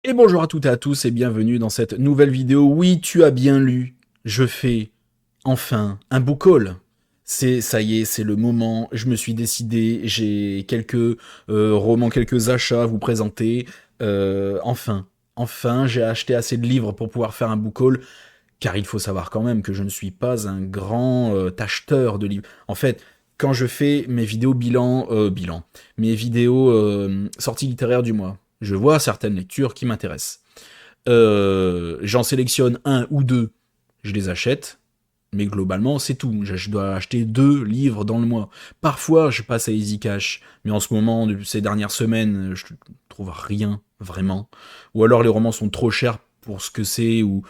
Et bonjour à toutes et à tous et bienvenue dans cette nouvelle vidéo. Oui, tu as bien lu, je fais enfin un book haul. Ça y est, c'est le moment, je me suis décidé, j'ai quelques romans, quelques achats à vous présenter. Enfin, j'ai acheté assez de livres pour pouvoir faire un book haul, car il faut savoir quand même que je ne suis pas un grand acheteur de livres. En fait, quand je fais mes vidéos mes vidéos sorties littéraires du mois, je vois certaines lectures qui m'intéressent. J'en sélectionne un ou deux, je les achète, mais globalement, c'est tout. Je dois acheter 2 livres dans le mois. Parfois, je passe à Easy Cash, mais en ce moment, depuis ces dernières semaines, je trouve rien, vraiment. Ou alors les romans sont trop chers pour ce que c'est, ou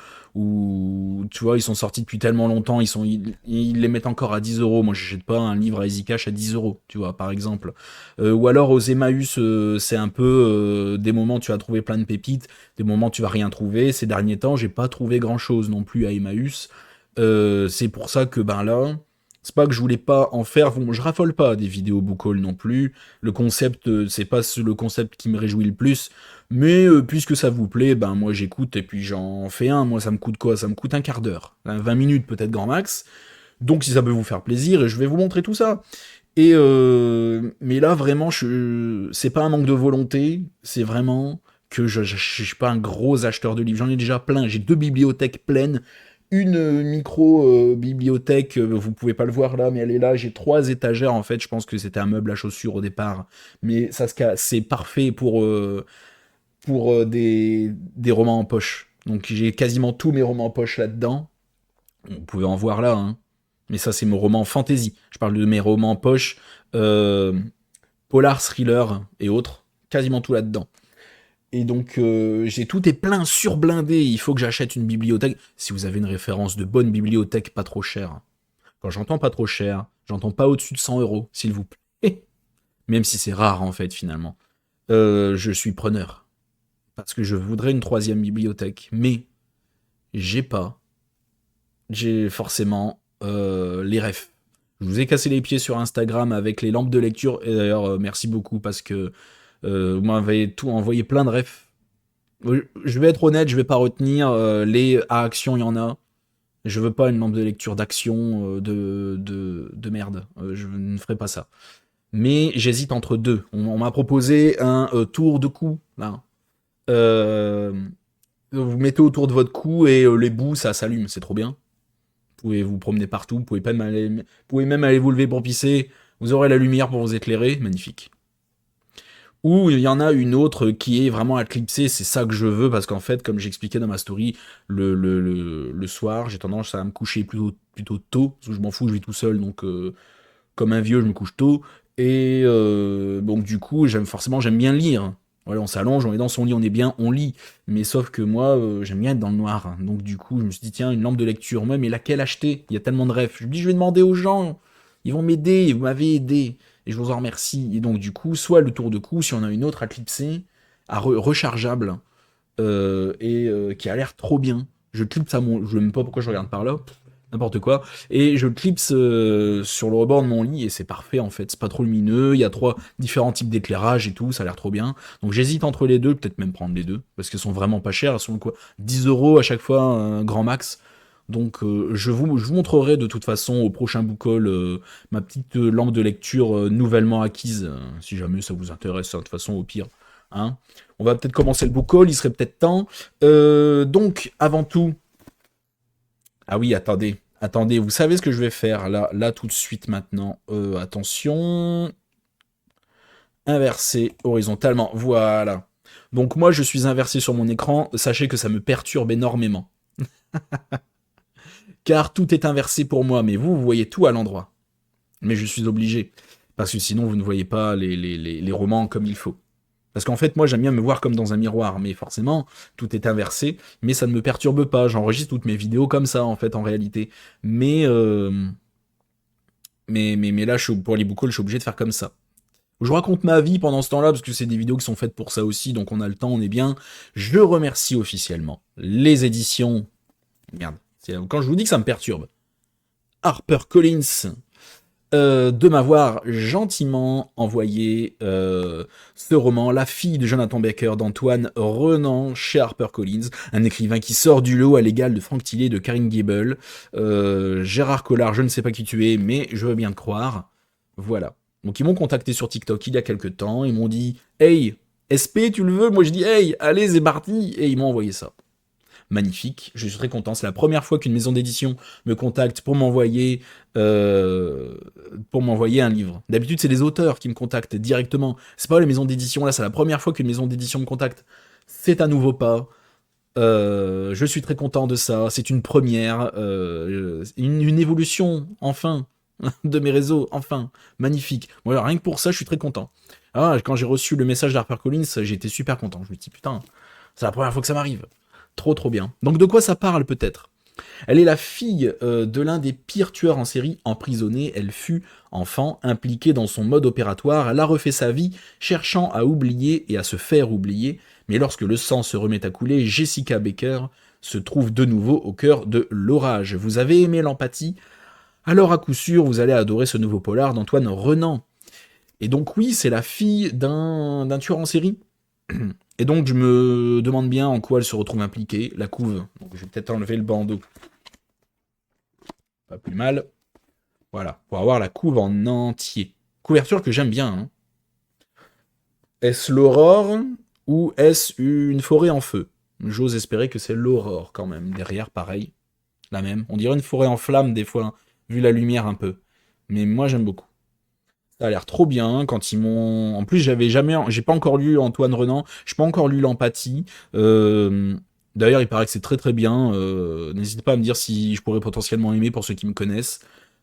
tu vois, ils sont sortis depuis tellement longtemps, ils les mettent encore à 10 euros. Moi, j'achète pas un livre à Easy Cash à 10 euros, tu vois, par exemple. Ou alors aux Emmaüs, c'est un peu des moments où tu vas trouver plein de pépites, des moments où tu vas rien trouver. Ces derniers temps, j'ai pas trouvé grand chose non plus à Emmaüs. C'est pour ça que ben là, c'est pas que je voulais pas en faire. Bon, je raffole pas des vidéos book haul non plus. Le concept, c'est pas le concept qui me réjouit le plus. Mais puisque ça vous plaît, ben moi j'écoute et puis j'en fais un. Moi ça me coûte quoi? Ça me coûte un quart d'heure, 20 minutes peut-être grand max. Donc si ça peut vous faire plaisir, je vais vous montrer tout ça. Et mais là vraiment, c'est pas un manque de volonté, c'est vraiment que je suis pas un gros acheteur de livres. J'en ai déjà plein. J'ai 2 bibliothèques pleines, une micro-bibliothèque, vous pouvez pas le voir là, mais elle est là. J'ai 3 étagères en fait. Je pense que c'était un meuble à chaussures au départ, mais c'est parfait pour des romans en poche. Donc j'ai quasiment tous mes romans en poche là-dedans. Vous pouvez en voir là, hein. Mais ça, c'est mon roman fantasy. Je parle de mes romans en poche, euh, polar, thriller et autres. Quasiment tout là-dedans. Et donc, j'ai tout est plein, surblindé. Il faut que j'achète une bibliothèque. Si vous avez une référence de bonne bibliothèque pas trop chère. Quand j'entends pas trop cher, j'entends pas au-dessus de 100 euros, s'il vous plaît. Même si c'est rare, en fait, finalement. Je suis preneur. Parce que je voudrais une troisième bibliothèque. Mais, j'ai pas. J'ai forcément les refs. Je vous ai cassé les pieds sur Instagram avec les lampes de lecture. Et d'ailleurs, merci beaucoup parce que vous m'avez tout envoyé plein de refs. Je vais être honnête, je vais pas retenir les à action, il y en a. Je veux pas une lampe de lecture d'action de merde. Je ne ferai pas ça. Mais j'hésite entre deux. On m'a proposé un tour de cou. Là. Euh, vous mettez autour de votre cou et les bouts, ça s'allume. C'est trop bien. Vous pouvez vous promener partout. Vous pouvez même aller vous lever pour pisser. Vous aurez la lumière pour vous éclairer. Magnifique. Ou il y en a une autre qui est vraiment éclipsée, c'est ça que je veux, parce qu'en fait, comme j'expliquais dans ma story, le soir, j'ai tendance à me coucher plutôt tôt, parce que je m'en fous, je vis tout seul, donc comme un vieux, je me couche tôt, et donc du coup, j'aime bien lire. Voilà, on s'allonge, on est dans son lit, on est bien, on lit. Mais sauf que moi, j'aime bien être dans le noir. Donc du coup, je me suis dit, tiens, une lampe de lecture. Moi, mais laquelle acheter? Il y a tellement de rêves. Je me dis, je vais demander aux gens. Ils vont m'aider, vous m'avez aidé. Et je vous en remercie. Et donc du coup, soit le tour de cou, si on a une autre à clipser, rechargeable, qui a l'air trop bien. Je clipse à mon... Je ne sais même pas pourquoi je regarde par là. N'importe quoi. Et je le clipse sur le rebord de mon lit et c'est parfait en fait. C'est pas trop lumineux, il y a 3 différents types d'éclairage et tout, ça a l'air trop bien. Donc j'hésite entre les deux, peut-être même prendre les deux, parce qu'elles sont vraiment pas chères, elles sont quoi 10 euros à chaque fois, un grand max. Donc je vous montrerai de toute façon au prochain book haul ma petite lampe de lecture nouvellement acquise, si jamais ça vous intéresse, hein, de toute façon au pire. Hein. On va peut-être commencer le book haul, il serait peut-être temps. Donc avant tout, ah oui, attendez, vous savez ce que je vais faire là tout de suite maintenant. Attention, inverser horizontalement, voilà. Donc moi je suis inversé sur mon écran, sachez que ça me perturbe énormément. Car tout est inversé pour moi, mais vous voyez tout à l'endroit. Mais je suis obligé, parce que sinon vous ne voyez pas les romans comme il faut. Parce qu'en fait, moi, j'aime bien me voir comme dans un miroir, mais forcément, tout est inversé, mais ça ne me perturbe pas. J'enregistre toutes mes vidéos comme ça, en fait, en réalité. Mais, mais là, pour les book hauls, je suis obligé de faire comme ça. Je raconte ma vie pendant ce temps-là, parce que c'est des vidéos qui sont faites pour ça aussi, donc on a le temps, on est bien. Je remercie officiellement les éditions... Merde, quand je vous dis que ça me perturbe. HarperCollins, de m'avoir gentiment envoyé ce roman, La fille de Jonathan Baker d'Antoine Renan chez HarperCollins, un écrivain qui sort du lot à l'égal de Frank Tillet, de Karine Gable, Gérard Collard, je ne sais pas qui tu es, mais je veux bien te croire. Voilà. Donc ils m'ont contacté sur TikTok il y a quelques temps, ils m'ont dit « Hey, SP, tu le veux ?» Moi je dis « Hey, allez, c'est parti !» Et ils m'ont envoyé ça. Magnifique, je suis très content. C'est la première fois qu'une maison d'édition me contacte pour m'envoyer un livre. D'habitude, c'est les auteurs qui me contactent directement. C'est pas les maisons d'édition. Là, c'est la première fois qu'une maison d'édition me contacte. C'est un nouveau pas. Je suis très content de ça. C'est une première, une évolution, enfin, de mes réseaux, enfin, magnifique. Bon, alors, rien que pour ça, je suis très content. Ah, quand j'ai reçu le message d'HarperCollins, j'ai été super content. Je me dis, putain, c'est la première fois que ça m'arrive. Trop trop bien. Donc de quoi ça parle peut-être? Elle est la fille de l'un des pires tueurs en série emprisonné. Elle fut, enfant, impliquée dans son mode opératoire. Elle a refait sa vie, cherchant à oublier et à se faire oublier. Mais lorsque le sang se remet à couler, Jessica Baker se trouve de nouveau au cœur de l'orage. Vous avez aimé l'empathie? Alors à coup sûr, vous allez adorer ce nouveau polar d'Antoine Renan. Et donc oui, c'est la fille d'un tueur en série. Et donc je me demande bien en quoi elle se retrouve impliquée, la couve. Donc je vais peut-être enlever le bandeau. Pas plus mal. Voilà, pour avoir la couve en entier. Couverture que j'aime bien. Hein. Est-ce l'aurore ou est-ce une forêt en feu? J'ose espérer que c'est l'aurore quand même. Derrière, pareil. La même. On dirait une forêt en flammes des fois, hein, vu la lumière un peu. Mais moi j'aime beaucoup. Ça a l'air trop bien quand ils m'ont. En plus, j'ai pas encore lu Antoine Renan, j'ai pas encore lu l'empathie. D'ailleurs, il paraît que c'est très très bien. N'hésitez pas à me dire si je pourrais potentiellement aimer pour ceux qui me connaissent,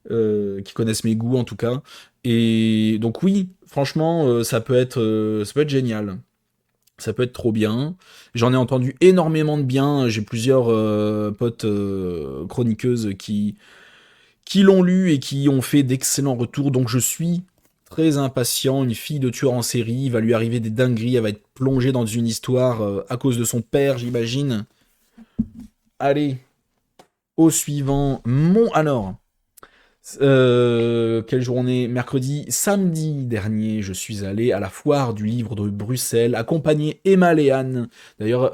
qui connaissent mes goûts en tout cas. Et donc oui, franchement, ça peut être génial. Ça peut être trop bien. J'en ai entendu énormément de bien. J'ai plusieurs potes chroniqueuses qui l'ont lu et qui ont fait d'excellents retours. Donc je suis très impatient. Une fille de tueur en série, il va lui arriver des dingueries, elle va être plongée dans une histoire à cause de son père, j'imagine. Allez, au suivant. Quelle journée? Samedi dernier, je suis allé à la foire du livre de Bruxelles, accompagné Emma Léane. D'ailleurs,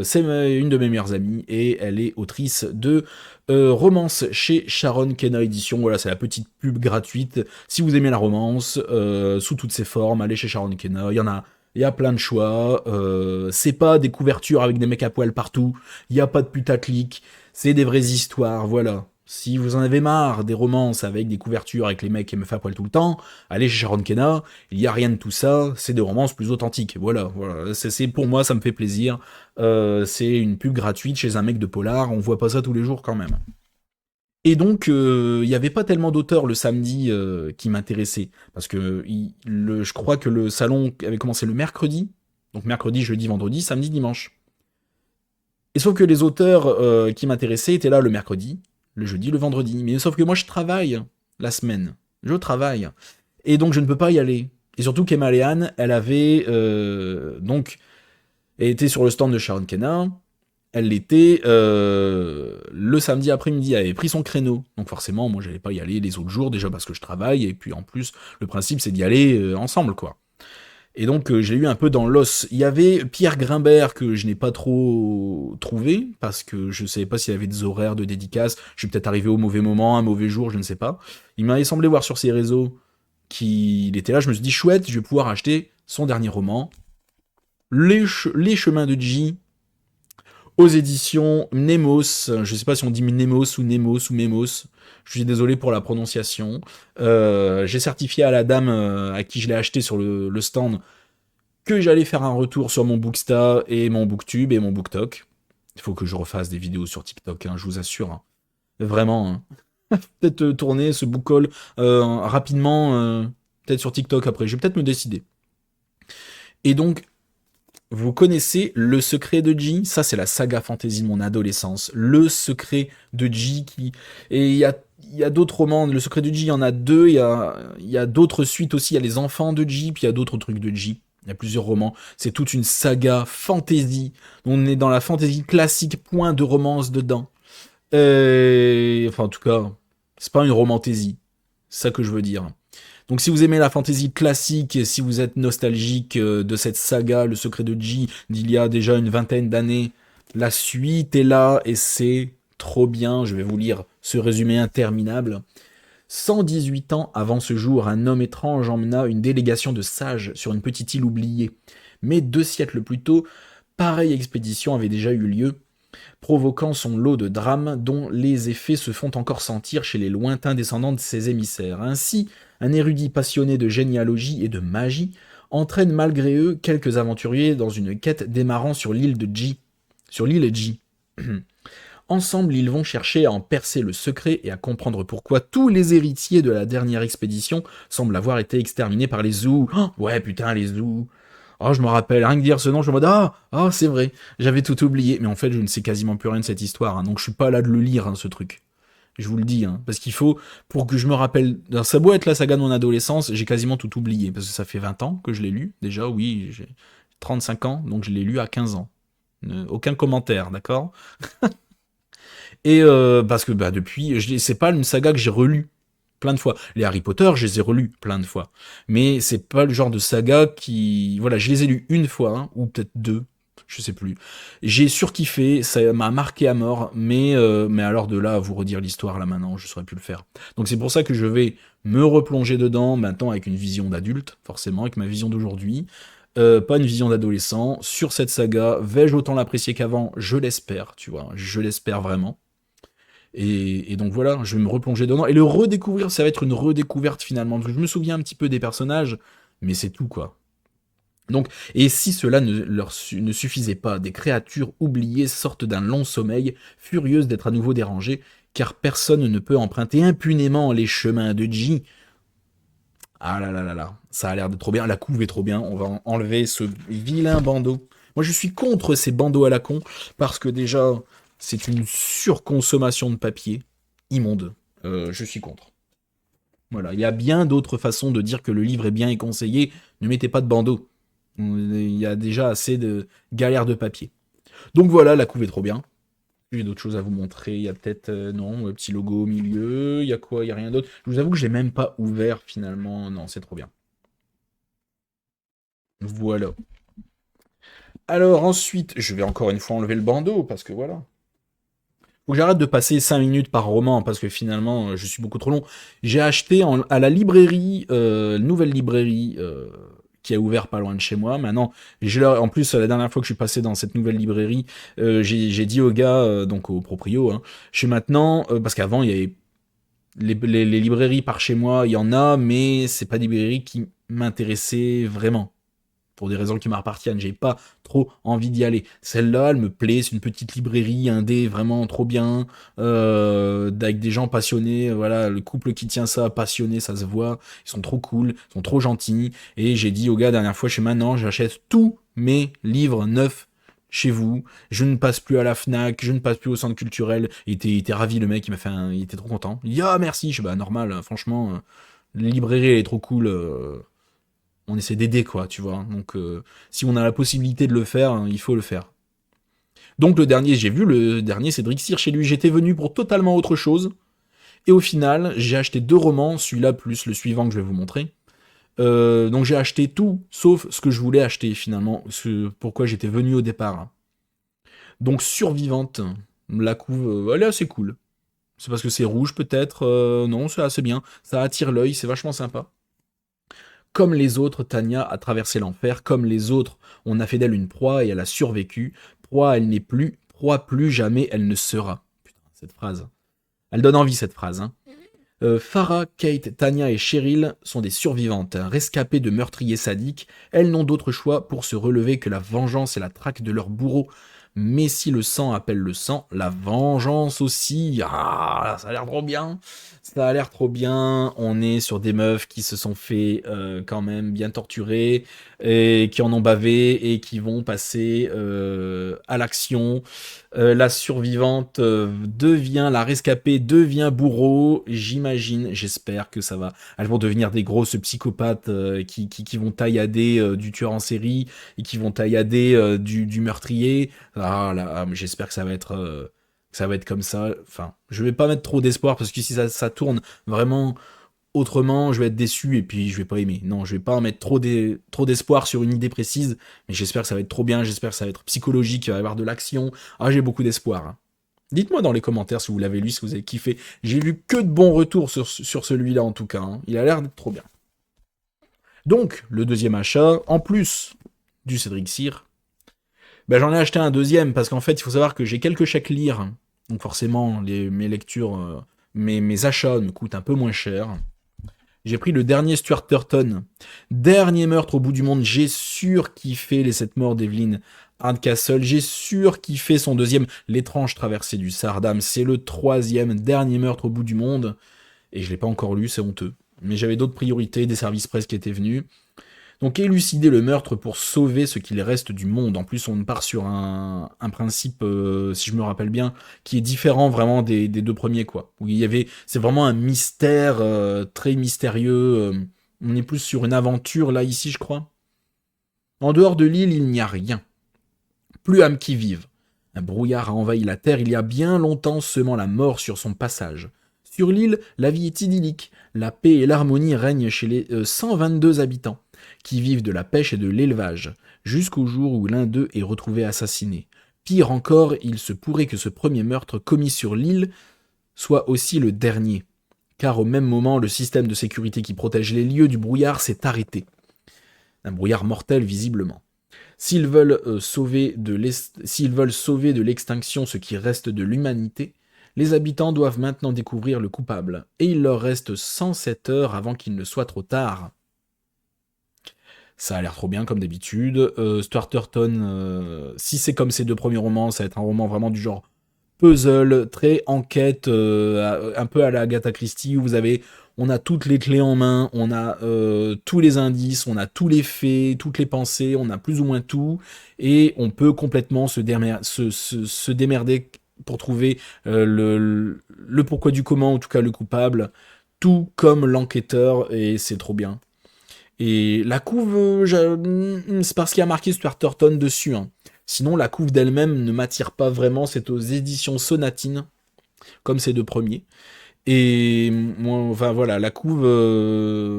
c'est une de mes meilleures amies et elle est autrice de romance chez Sharon Kenna Édition. Voilà, c'est la petite pub gratuite. Si vous aimez la romance, sous toutes ses formes, allez chez Sharon Kenna. Il y a plein de choix. C'est pas des couvertures avec des mecs à poil partout. Il y a pas de putaclic. C'est des vraies histoires. Voilà. Si vous en avez marre des romances avec des couvertures avec les mecs qui me font à poil tout le temps, allez chez Sharon Kenna, il n'y a rien de tout ça, c'est des romances plus authentiques. Voilà, voilà. C'est pour moi, ça me fait plaisir. C'est une pub gratuite chez un mec de polar, on voit pas ça tous les jours quand même. Et donc, il n'y avait pas tellement d'auteurs le samedi qui m'intéressaient, parce que je crois que le salon avait commencé le mercredi, donc mercredi, jeudi, vendredi, samedi, dimanche. Et sauf que les auteurs qui m'intéressaient étaient là le mercredi, le jeudi, le vendredi. Mais sauf que moi, je travaille la semaine. Je travaille. Et donc, je ne peux pas y aller. Et surtout qu'Emma Léane, elle avait... elle était sur le stand de Sharon Kenna. Elle l'était le samedi après-midi. Elle avait pris son créneau. Donc forcément, moi, j'allais pas y aller les autres jours, déjà parce que je travaille. Et puis en plus, le principe, c'est d'y aller ensemble, quoi. Et donc j'ai eu un peu dans l'os. Il y avait Pierre Grimbert que je n'ai pas trop trouvé, parce que je ne savais pas s'il y avait des horaires de dédicace. Je suis peut-être arrivé au mauvais moment, un mauvais jour, je ne sais pas. Il m'avait semblé voir sur ses réseaux qu'il était là. Je me suis dit, chouette, je vais pouvoir acheter son dernier roman, Les Chemins de J, aux éditions Nemos. Je ne sais pas si on dit Nemos ou Nemos ou Memos. Je suis désolé pour la prononciation. J'ai certifié à la dame à qui je l'ai acheté sur le stand que j'allais faire un retour sur mon Booksta et mon Booktube et mon Booktok. Il faut que je refasse des vidéos sur TikTok, hein, je vous assure. Hein. Vraiment. Hein. Peut-être tourner ce book haul rapidement, peut-être sur TikTok après. Je vais peut-être me décider. Et donc, vous connaissez Le Secret de J? Ça, c'est la saga fantasy de mon adolescence. Le Secret de J qui... Et il y a d'autres romans. Le Secret de J, il y en a deux. Il y a d'autres suites aussi. Il y a Les Enfants de J, puis il y a d'autres trucs de J. Il y a plusieurs romans. C'est toute une saga fantasy. On est dans la fantasy classique, point de romance dedans. Enfin, en tout cas, c'est pas une romantaisie. C'est ça que je veux dire. Donc si vous aimez la fantasy classique, et si vous êtes nostalgique de cette saga, Le Secret de Ji, d'il y a déjà une vingtaine d'années, la suite est là et c'est trop bien. Je vais vous lire ce résumé interminable. 118 ans avant ce jour, un homme étrange emmena une délégation de sages sur une petite île oubliée. Mais 2 siècles plus tôt, pareille expédition avait déjà eu lieu, provoquant son lot de drames dont les effets se font encore sentir chez les lointains descendants de ses émissaires. Ainsi, un érudit passionné de généalogie et de magie entraîne malgré eux quelques aventuriers dans une quête démarrant sur l'île de Ji. Sur l'île Ji. Ensemble, ils vont chercher à en percer le secret et à comprendre pourquoi tous les héritiers de la dernière expédition semblent avoir été exterminés par les Zhou. Oh, ouais, putain, les Zhou. Oh, je me rappelle, rien que dire ce nom, je me dis c'est vrai, j'avais tout oublié. Mais en fait, je ne sais quasiment plus rien de cette histoire, hein, donc je suis pas là de le lire, hein, ce truc. Je vous le dis, hein, parce qu'il faut, pour que je me rappelle, ça doit être la saga de mon adolescence, j'ai quasiment tout oublié, parce que ça fait 20 ans que je l'ai lu, déjà, oui, j'ai 35 ans, donc je l'ai lu à 15 ans. Aucun commentaire, d'accord. Et parce que depuis, c'est pas une saga que j'ai relue plein de fois. Les Harry Potter, je les ai relus plein de fois. Mais c'est pas le genre de saga qui... Voilà, je les ai lus une fois, hein, ou peut-être deux, je sais plus. J'ai surkiffé, ça m'a marqué à mort, mais alors de là à vous redire l'histoire là maintenant, je saurais plus le faire. Donc c'est pour ça que je vais me replonger dedans maintenant avec une vision d'adulte, forcément, avec ma vision d'aujourd'hui. Pas une vision d'adolescent. Sur cette saga, vais-je autant l'apprécier qu'avant? Je l'espère, tu vois, je l'espère vraiment. Et donc voilà, je vais me replonger dedans. Et le redécouvrir, ça va être une redécouverte finalement. Parce que je me souviens un petit peu des personnages, mais c'est tout quoi. Donc, et si cela ne suffisait pas, des créatures oubliées sortent d'un long sommeil, furieuses d'être à nouveau dérangées, car personne ne peut emprunter impunément les chemins de Ji. Ah là là là là, ça a l'air de trop bien, la couve est trop bien, on va enlever ce vilain bandeau. Moi je suis contre ces bandeaux à la con, parce que déjà, c'est une surconsommation de papier immonde. Je suis contre. Voilà, il y a bien d'autres façons de dire que le livre est bien et conseillé, ne mettez pas de bandeau. Il y a déjà assez de galères de papier. Donc voilà, la couve est trop bien. J'ai d'autres choses à vous montrer. Il y a peut-être, non, un petit logo au milieu. Il y a quoi? Il y a rien d'autre. Je vous avoue que je l'ai même pas ouvert finalement. Non, c'est trop bien. Voilà. Alors ensuite, je vais encore une fois enlever le bandeau parce que voilà. Faut que j'arrête de passer 5 minutes par roman parce que finalement, je suis beaucoup trop long. J'ai acheté à la librairie, nouvelle librairie qui a ouvert pas loin de chez moi. Maintenant, en plus, la dernière fois que je suis passé dans cette nouvelle librairie, j'ai dit au gars, donc au proprio, hein, je suis maintenant, parce qu'avant, il y avait les librairies par chez moi, il y en a, mais c'est pas des librairies qui m'intéressaient vraiment pour des raisons qui m'appartiennent. J'ai pas trop envie d'y aller. Celle-là, elle me plaît. C'est une petite librairie indé vraiment trop bien, avec des gens passionnés. Voilà, le couple qui tient ça, passionné, ça se voit. Ils sont trop cool, ils sont trop gentils. Et j'ai dit au gars, la dernière fois, chez maintenant, j'achète tous mes livres neufs chez vous. Je ne passe plus à la Fnac, je ne passe plus au centre culturel. Il était ravi, le mec, il était trop content. Il dit, ah merci. Je dis, bah normal, franchement, la librairie, elle est trop cool. On essaie d'aider, quoi, tu vois. Donc, si on a la possibilité de le faire, hein, il faut le faire. Donc, j'ai vu le dernier Cédric Cyr chez lui. J'étais venu pour totalement autre chose. Et au final, j'ai acheté 2 romans, celui-là plus le suivant que je vais vous montrer. Donc, j'ai acheté tout, sauf ce que je voulais acheter, finalement. Pourquoi j'étais venu au départ. Donc, Survivante, la couve, elle est assez cool. C'est parce que c'est rouge, peut-être. Non, c'est assez bien. Ça attire l'œil, c'est vachement sympa. Comme les autres, Tania a traversé l'enfer. Comme les autres, on a fait d'elle une proie et elle a survécu. Proie, elle n'est plus. Proie, plus jamais elle ne sera. Putain, cette phrase. Elle donne envie, cette phrase. Hein. Farah, Kate, Tania et Cheryl sont des survivantes, rescapées de meurtriers sadiques. Elles n'ont d'autre choix pour se relever que la vengeance et la traque de leurs bourreaux. Mais si le sang appelle le sang, la vengeance aussi. Ah, ça a l'air trop bien. Ça a l'air trop bien. On est sur des meufs qui se sont fait quand même bien torturer et qui en ont bavé et qui vont passer à l'action. La survivante devient, la rescapée devient bourreau. J'imagine, j'espère que ça va. Elles vont devenir des grosses psychopathes qui vont taillader du tueur en série et qui vont taillader du meurtrier. Ah là, j'espère que ça va être comme ça. Enfin, je vais pas mettre trop d'espoir parce que si ça tourne vraiment Autrement, je vais être déçu et puis je vais pas aimer. Non, je vais pas mettre trop d'espoir sur une idée précise, mais j'espère que ça va être trop bien, j'espère que ça va être psychologique, il va y avoir de l'action. Ah, j'ai beaucoup d'espoir, hein. Dites-moi dans les commentaires si vous l'avez lu, si vous avez kiffé. J'ai vu que de bons retours sur celui-là en tout cas, hein. Il a l'air d'être trop bien. Donc, le deuxième achat, en plus du Cédric Cyr, ben, j'en ai acheté un deuxième parce qu'en fait, il faut savoir que j'ai quelques chèques lire. Donc forcément, mes lectures, mes achats me coûtent un peu moins cher. J'ai pris le dernier Stuart Turton. Dernier meurtre au bout du monde. J'ai surkiffé les 7 morts d'Evelyn Hardcastle. J'ai surkiffé son deuxième, L'étrange traversée du Sardam. C'est le troisième dernier meurtre au bout du monde. Et je l'ai pas encore lu, c'est honteux. Mais j'avais d'autres priorités, des services presse qui étaient venus. Donc élucider le meurtre pour sauver ce qu'il reste du monde. En plus, on part sur un principe, si je me rappelle bien, qui est différent vraiment des deux premiers, quoi. Où c'est vraiment un mystère très mystérieux. On est plus sur une aventure là ici, je crois. En dehors de l'île, il n'y a rien. Plus âme qui vive. Un brouillard a envahi la terre il y a bien longtemps, semant la mort sur son passage. Sur l'île, la vie est idyllique. La paix et l'harmonie règnent chez les 122 habitants, qui vivent de la pêche et de l'élevage, jusqu'au jour où l'un d'eux est retrouvé assassiné. Pire encore, il se pourrait que ce premier meurtre commis sur l'île soit aussi le dernier, car au même moment, le système de sécurité qui protège les lieux du brouillard s'est arrêté. Un brouillard mortel, visiblement. S'ils veulent sauver de l'extinction ce qui reste de l'humanité, les habitants doivent maintenant découvrir le coupable, et il leur reste 107 heures avant qu'il ne soit trop tard. Ça a l'air trop bien comme d'habitude. Stuart Turton, si c'est comme ses deux premiers romans, ça va être un roman vraiment du genre puzzle, très enquête, un peu à la Agatha Christie, où on a toutes les clés en main, on a tous les indices, on a tous les faits, toutes les pensées, on a plus ou moins tout, et on peut complètement se démerder pour trouver le pourquoi du comment, en tout cas le coupable, tout comme l'enquêteur, et c'est trop bien. Et la couve, c'est parce qu'il y a marqué Stuart Turton dessus, hein. Sinon, la couve d'elle-même ne m'attire pas vraiment. C'est aux éditions Sonatine, comme ces deux premiers. Et moi, enfin voilà, la couve,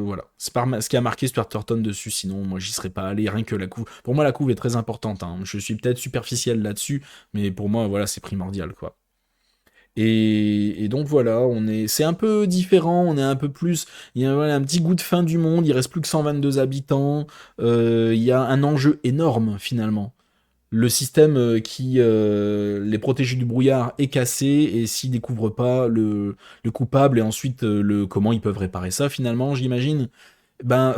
voilà. C'est pas ce qui a marqué Stuart Turton dessus. Sinon, moi, j'y serais pas allé. Rien que la couve. Pour moi, la couve est très importante, hein. Je suis peut-être superficiel là-dessus, mais pour moi, voilà, c'est primordial, quoi. Et donc voilà, c'est un peu différent, on est un peu plus, il y a voilà, un petit goût de fin du monde, il reste plus que 122 habitants, il y a un enjeu énorme finalement. Le système qui les protège du brouillard est cassé, et s'ils découvrent pas le coupable, et ensuite comment ils peuvent réparer ça finalement, j'imagine, ben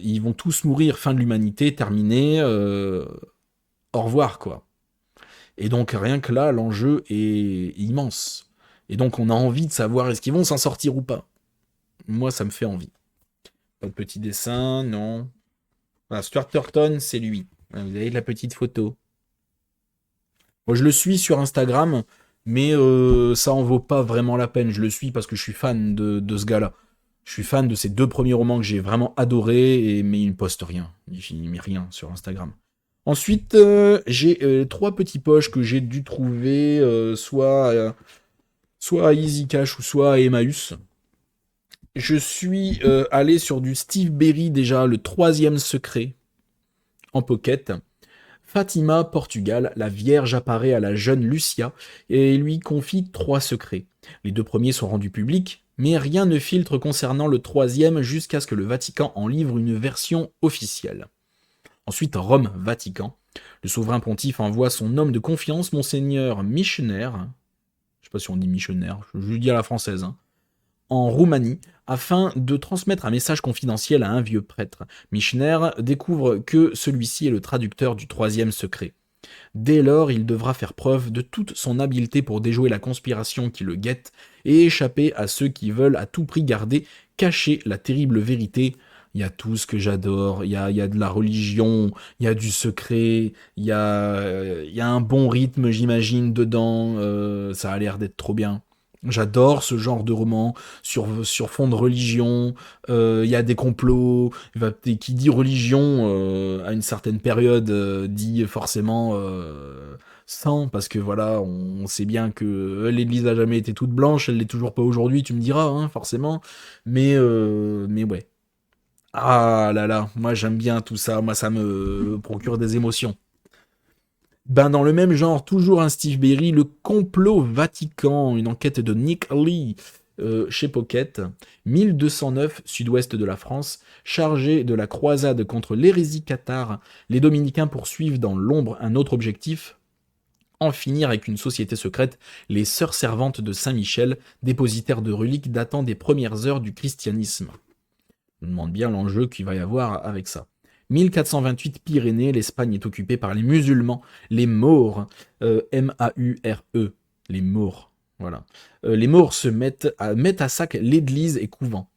ils vont tous mourir, fin de l'humanité, terminé, au revoir quoi. Et donc rien que là, l'enjeu est immense. Et donc on a envie de savoir est-ce qu'ils vont s'en sortir ou pas. Moi, ça me fait envie. Pas de petit dessin, non. Voilà, Stuart Turton, c'est lui. Voilà, vous avez la petite photo. Moi, je le suis sur Instagram, mais ça en vaut pas vraiment la peine. Je le suis parce que je suis fan de ce gars-là. Je suis fan de ses deux premiers romans que j'ai vraiment adorés, mais il ne poste rien. Il met rien sur Instagram. Ensuite, j'ai trois petits poches que j'ai dû trouver soit à Easy Cash ou soit à Emmaüs. Je suis allé sur du Steve Berry déjà, le troisième secret en pocket. Fatima, Portugal, la Vierge apparaît à la jeune Lucia et lui confie 3 secrets. Les 2 premiers sont rendus publics, mais rien ne filtre concernant le troisième jusqu'à ce que le Vatican en livre une version officielle. Ensuite, Rome, Vatican. Le souverain pontife envoie son homme de confiance, Monseigneur Missionnaire, je sais pas si on dit missionnaire, je le dis à la française, hein, en Roumanie, afin de transmettre un message confidentiel à un vieux prêtre. Michner découvre que celui-ci est le traducteur du troisième secret. Dès lors, il devra faire preuve de toute son habileté pour déjouer la conspiration qui le guette et échapper à ceux qui veulent à tout prix garder cachée la terrible vérité. Il y a tout ce que j'adore, il y a de la religion, il y a du secret, il y a un bon rythme, j'imagine, dedans, ça a l'air d'être trop bien. J'adore ce genre de roman sur fond de religion. Il y a des complots. Qui dit religion à une certaine période dit forcément sans, parce que voilà, on sait bien que l'Église a jamais été toute blanche, elle l'est toujours pas aujourd'hui, tu me diras, hein, forcément. Mais ouais. Ah là là, moi j'aime bien tout ça, moi ça me procure des émotions. Ben dans le même genre, toujours un Steve Berry, le complot Vatican, une enquête de Nick Lee chez Pocket, 1209 sud-ouest de la France, chargé de la croisade contre l'hérésie cathare, les dominicains poursuivent dans l'ombre un autre objectif, en finir avec une société secrète, les Sœurs Servantes de Saint-Michel, dépositaires de reliques datant des premières heures du christianisme. Je me demande bien l'enjeu qu'il va y avoir avec ça. 1428 Pyrénées, l'Espagne est occupée par les musulmans, les Maures, M-A-U-R-E, les Maures, voilà. Les Maures mettent à sac l'église et couvent.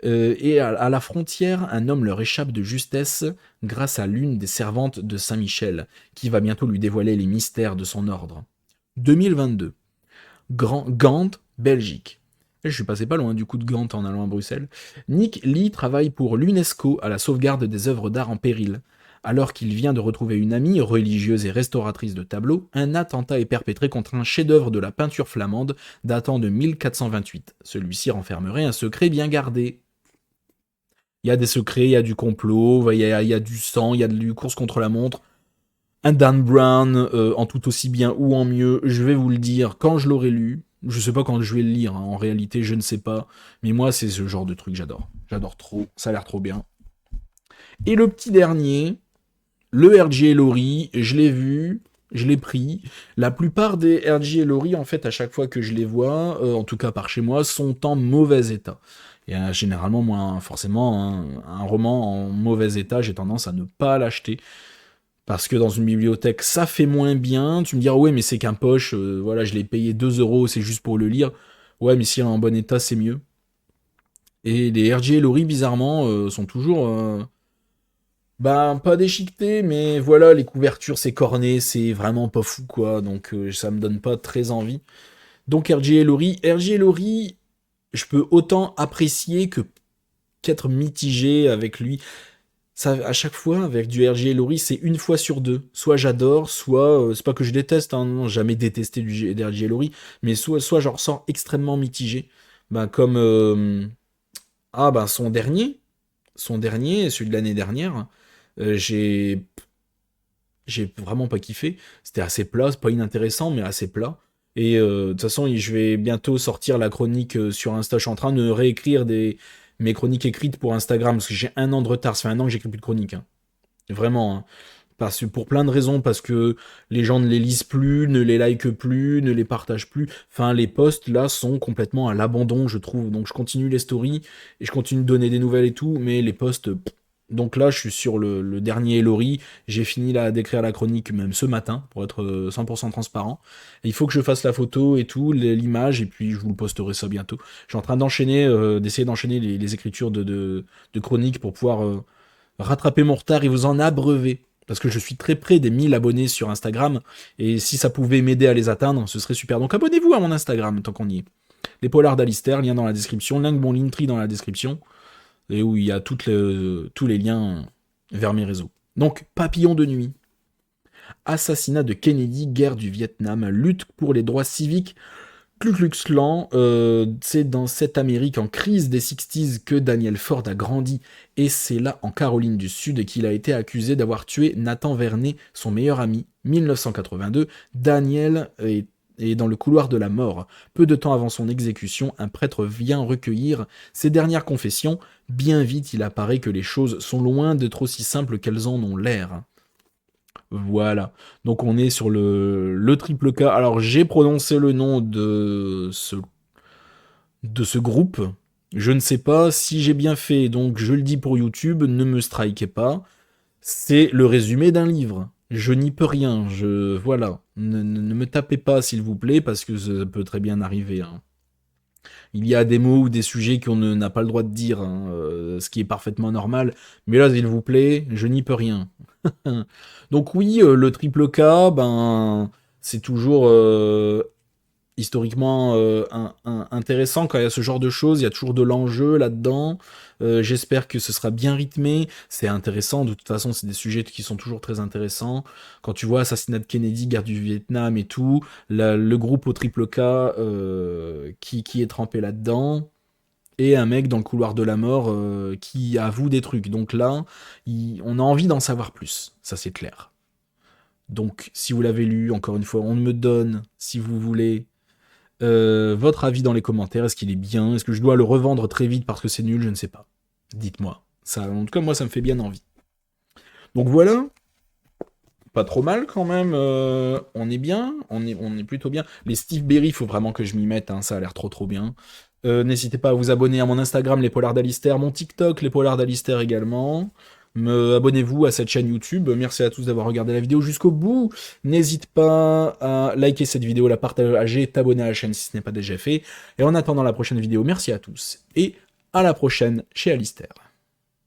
Et à la frontière, un homme leur échappe de justesse grâce à l'une des servantes de Saint-Michel, qui va bientôt lui dévoiler les mystères de son ordre. 2022. Gand, Belgique. Je suis passé pas loin du coup de Gand en allant à Bruxelles. Nick Lee travaille pour l'UNESCO à la sauvegarde des œuvres d'art en péril. Alors qu'il vient de retrouver une amie, religieuse et restauratrice de tableaux, un attentat est perpétré contre un chef-d'œuvre de la peinture flamande datant de 1428. Celui-ci renfermerait un secret bien gardé. Il y a des secrets, il y a du complot, il y a du sang, il y a du course contre la montre. Un Dan Brown, en tout aussi bien ou en mieux, je vais vous le dire quand je l'aurai lu. Je sais pas quand je vais le lire, hein. En réalité, je ne sais pas. Mais moi, c'est ce genre de truc que j'adore. J'adore trop, ça a l'air trop bien. Et le petit dernier, le R.J. Laurie, je l'ai vu, je l'ai pris. La plupart des R.J. Laurie, en fait, à chaque fois que je les vois, en tout cas par chez moi, sont en mauvais état. Et généralement, moi, forcément, un roman en mauvais état, j'ai tendance à ne pas l'acheter. Parce que dans une bibliothèque, ça fait moins bien. Tu me diras, ouais, mais c'est qu'un poche, voilà, je l'ai payé 2 €, c'est juste pour le lire. Ouais, mais s'il est en bon état, c'est mieux. Et les RJ Laurie, bizarrement, sont toujours, ben, pas déchiquetés, mais voilà, les couvertures, c'est corné, c'est vraiment pas fou, quoi. Donc, ça me donne pas très envie. Donc, RJ Laurie, je peux autant apprécier que qu'être mitigé avec lui. Ça, à chaque fois, avec du RJ Laurie, c'est une fois sur deux. Soit j'adore, soit, c'est pas que je déteste, hein, non, jamais détesté du RJ Laurie, mais soit j'en ressors extrêmement mitigé. Ben, comme, ben, son dernier, celui de l'année dernière, j'ai vraiment pas kiffé. C'était assez plat, c'est pas inintéressant, mais assez plat. Et de toute façon, je vais bientôt sortir la chronique sur Insta. Je suis en train de réécrire mes chroniques écrites pour Instagram, parce que j'ai 1 an de retard. Ça fait 1 an que j'écris plus de chroniques, hein. Vraiment, hein. Pour plein de raisons, parce que les gens ne les lisent plus, ne les likent plus, ne les partagent plus. Enfin, les posts, là, sont complètement à l'abandon, je trouve. Donc, je continue les stories, et je continue de donner des nouvelles et tout, mais les posts... Donc là, je suis sur le dernier Elori. J'ai fini là d'écrire la chronique même ce matin, pour être 100% transparent. Et il faut que je fasse la photo et tout, l'image, et puis je vous le posterai ça bientôt. Je suis en train d'essayer d'enchaîner les écritures de chroniques pour pouvoir rattraper mon retard et vous en abreuver. Parce que je suis très près des 1000 abonnés sur Instagram, et si ça pouvait m'aider à les atteindre, ce serait super. Donc abonnez-vous à mon Instagram, tant qu'on y est. Les polars d'Alistair, lien dans la description, lien de mon Linktree dans la description, et où il y a tous les liens vers mes réseaux. Donc, Papillon de nuit. Assassinat de Kennedy, guerre du Vietnam, lutte pour les droits civiques, Ku Klux Klan, c'est dans cette Amérique en crise des 60s que Daniel Ford a grandi, et c'est là, en Caroline du Sud, qu'il a été accusé d'avoir tué Nathan Vernet, son meilleur ami. 1982, Daniel est dans le couloir de la mort. Peu de temps avant son exécution, un prêtre vient recueillir ses dernières confessions. Bien vite, il apparaît que les choses sont loin d'être aussi simples qu'elles en ont l'air. Voilà. Donc on est sur le triple K. Alors j'ai prononcé le nom de ce groupe. Je ne sais pas si j'ai bien fait, donc je le dis pour YouTube, ne me strikez pas. C'est le résumé d'un livre. Je n'y peux rien. Voilà. Ne me tapez pas, s'il vous plaît, parce que ça peut très bien arriver, hein. Il y a des mots ou des sujets qu'on n'a pas le droit de dire, hein, ce qui est parfaitement normal. Mais là, s'il vous plaît, je n'y peux rien. Donc oui, le triple K, ben, c'est toujours historiquement intéressant quand il y a ce genre de choses. Il y a toujours de l'enjeu là-dedans. J'espère que ce sera bien rythmé. C'est intéressant. De toute façon, c'est des sujets qui sont toujours très intéressants. Quand tu vois assassinat de Kennedy, guerre du Vietnam et tout, le groupe au triple K qui est trempé là-dedans. Et un mec dans le couloir de la mort qui avoue des trucs. Donc là, on a envie d'en savoir plus. Ça, c'est clair. Donc, si vous l'avez lu, encore une fois, on me donne, si vous voulez, votre avis dans les commentaires. Est-ce qu'il est bien? Est-ce que je dois le revendre très vite parce que c'est nul? Je ne sais pas. Dites-moi. Ça, en tout cas, moi, ça me fait bien envie. Donc voilà. Pas trop mal quand même. On est bien. On est plutôt bien. Les Steve Berry, il faut vraiment que je m'y mette. Hein, ça a l'air trop bien. N'hésitez pas à vous abonner à mon Instagram, les Polars d'Alistair, mon TikTok, les Polars d'Alistair également. Abonnez-vous à cette chaîne YouTube. Merci à tous d'avoir regardé la vidéo jusqu'au bout. N'hésite pas à liker cette vidéo, la partager, t'abonner à la chaîne si ce n'est pas déjà fait. Et en attendant la prochaine vidéo, merci à tous et à la prochaine chez Alistair.